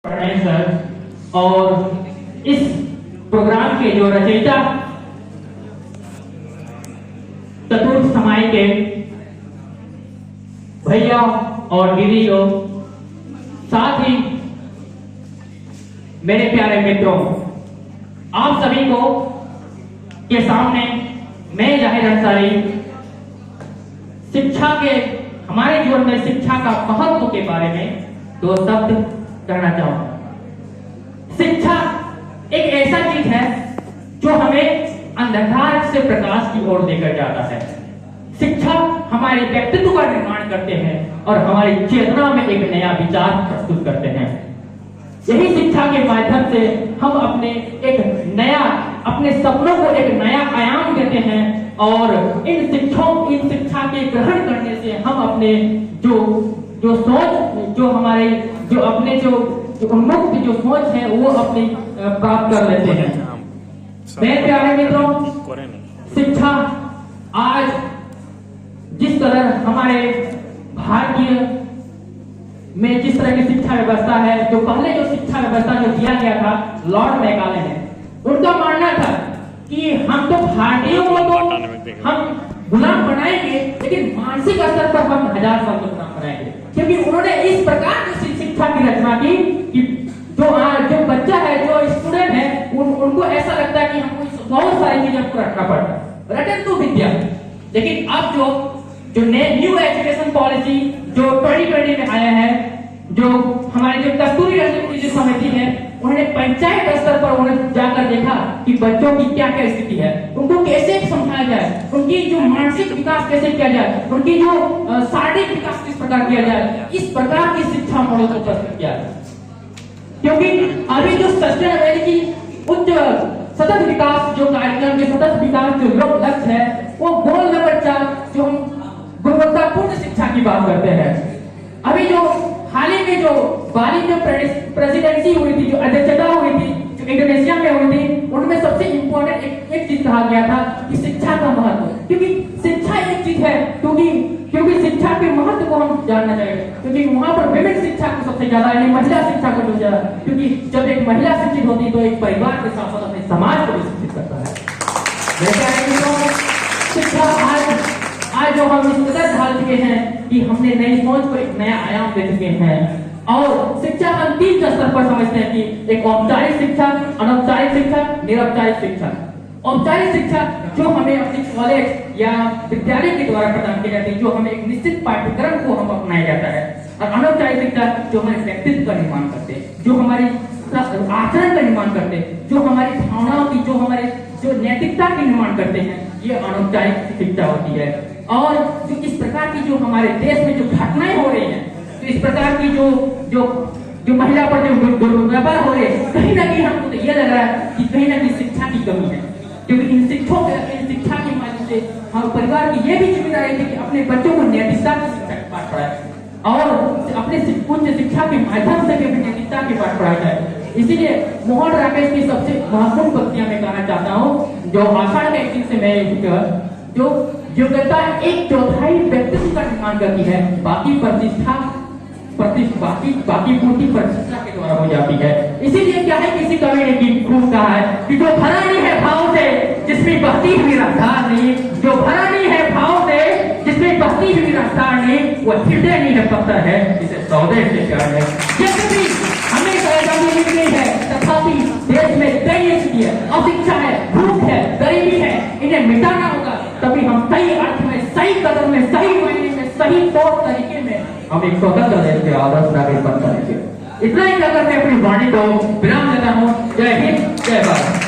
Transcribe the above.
Sir और इस programme के जो रचयिता चतुर्थ समाज के भैया और दीदी लोग, साथ ही मेरे प्यारे मित्रों, आप सभी को के सामने मैं जाहिर अंसारी शिक्षा के हमारे जीवन में शिक्षा का महत्व के बारे में दो शब्द कहना चाहूंगा। शिक्षा एक ऐसा चीज है जो हमें अंधकार से प्रकाश की ओर लेकर जाता है। शिक्षा हमारे व्यक्तित्व का निर्माण करते हैं और हमारी चेतना में एक नया विचार प्रस्तुत करते हैं। यही शिक्षा के माध्यम से हम अपने सपनों को एक नया आयाम देते हैं और इन शिक्षा के ग्रहण करने से हम अपने जो सोच जो हमारे जो अपने जो उन्मुक्त जो सोच है वो अपनी प्राप्त कर लेते हैं। मेरे प्यारे मित्रों, शिक्षा आज जिस तरह हमारे भारतीय में जिस तरह की शिक्षा व्यवस्था है, जो पहले जो शिक्षा व्यवस्था जो दिया गया था लॉर्ड मैकाले ने, उनका मानना था कि हम तो भारतीयों को तो हम गुलाम बनाएंगे, लेकिन मानसिक स्तर पर हम 1000 साल तक गुलाम बनाएंगे। क्योंकि उन्होंने इस प्रकार की शिक्षा की रचना की कि जो बच्चा है, जो स्टूडेंट है, उनको ऐसा लगता है कि हमको बहुत सारी चीजें आपको रखना पड़ता है, रटन तो विद्या। लेकिन अब जो न्यू एजुकेशन पॉलिसी जो 2020 में आया है, जो हमारे जो कस्तूरी रंजन की जो समिति है, उन्होंने पंचायत स्तर पर उन्होंने जाकर देखा कि बच्चों की क्या क्या स्थिति है, उनको कैसे समझाया जाए, उनकी जो मानसिक विकास कैसे किया जाए, उनकी जो शारीरिक विकास किस प्रकार किया जाए, इस प्रकार की शिक्षा मॉडल को प्रस्तुत किया। क्योंकि अभी जो सस्टेनेबिलिटी उच्च सतत विकास जो कार्यक्रम के सतत विकास जो लक्ष्य है, वो गोल नंबर 4 जो हम गुणवत्तापूर्ण शिक्षा की बात करते हैं। अभी जो हाल ही में जो बाली जो प्रेसिडेंसी हुई थी, जो अध्यक्षता हुई थी, जो इंडोनेशिया में हुई थी, उनमें सबसे इंपॉर्टेंट एक चीज कहा गया था कि शिक्षा का महत्व। क्योंकि शिक्षा एक चीज है, क्योंकि शिक्षा के महत्व को हम जानना चाहिए, क्योंकि वहां पर विभिन्न शिक्षा को सबसे ज्यादा यानी महिला शिक्षा को ज्यादा, क्योंकि जब एक महिला शिक्षित होती तो एक परिवार के साथ साथ अपने समाज को भी शिक्षित करता है। शिक्षा आज जो हम इस कदर ढाल चुके हैं कि हमने नई सोच को एक नया आयाम दे चुके हैं। और शिक्षा हम 3 स्तर पर समझते हैं कि एक औपचारिक शिक्षा, अनौपचारिक शिक्षा, निरौपचारिक शिक्षा। औपचारिक शिक्षा जो हमें अपने कॉलेज या विद्यालय के द्वारा प्रदान की जाती है, जो हमें एक निश्चित पाठ्यक्रम को हम अपनाया जाता है। और अनौपचारिक शिक्षा जो हमारे व्यक्तित्व का निर्माण करते हैं, जो हमारी आचरण का निर्माण करते हैं, जो हमारी भावनाओं की, जो हमारे जो नैतिकता के निर्माण करते हैं, ये अनौपचारिक शिक्षा होती है। और जो इस प्रकार की जो हमारे देश में जो घटनाएं हो रही हैं, तो इस प्रकार की जो महिला पर जो दुर्व्यवहार हो रहे हैं, कहीं ना कहीं हमको तो ये लग रहा है कि कहीं ना कहीं शिक्षा की कमी है। क्योंकि इन शिक्षा के माध्यम से हम परिवार की ये भी जिम्मेदारी थी कि अपने बच्चों को नैतिकता की शिक्षा के पाठ पढ़ाए और अपने उच्च शिक्षा के माध्यम से भी अपनी नैतिकता के पाठ पढ़ाया जाए। इसीलिए मोहन राकेश की सबसे महत्वपूर्ण पंक्तियां मैं कहना चाहता हूँ, जो आषाढ़ के 31 से मैं जो योग्यता 1/4 व्यक्तित्व का निर्माण करती है, बाकी पूर्ति प्रतिष्ठा के द्वारा हो जाती है। इसीलिए क्या है, किसी कवि ने खूब कहा है कि जो भरा नहीं है भाव से जिसमें बहती हुई रफ्तार नहीं, जो भरा नहीं है भाव से जिसमें बहती हुई रफ्तार नहीं, वो हृदय नहीं है पत्थर है जिसे सौदे से प्यार है। यद्यपि हमें आजादी मिल गई है, तथापि देश में कई स्थिति है, अशिक्षा है, भूख है, गरीबी है, इन्हें मिटाना होगा, तभी हम सही अर्थ में, सही कदर में, सही मायने में, सही तौर तरीके में हम एक स्वतंत्र देश के आदर्श नागरिक बन सकेंगे। इतना ही कहकर मैं अपनी वाणी को विराम देता हूँ। जय हिंद, जय भारत।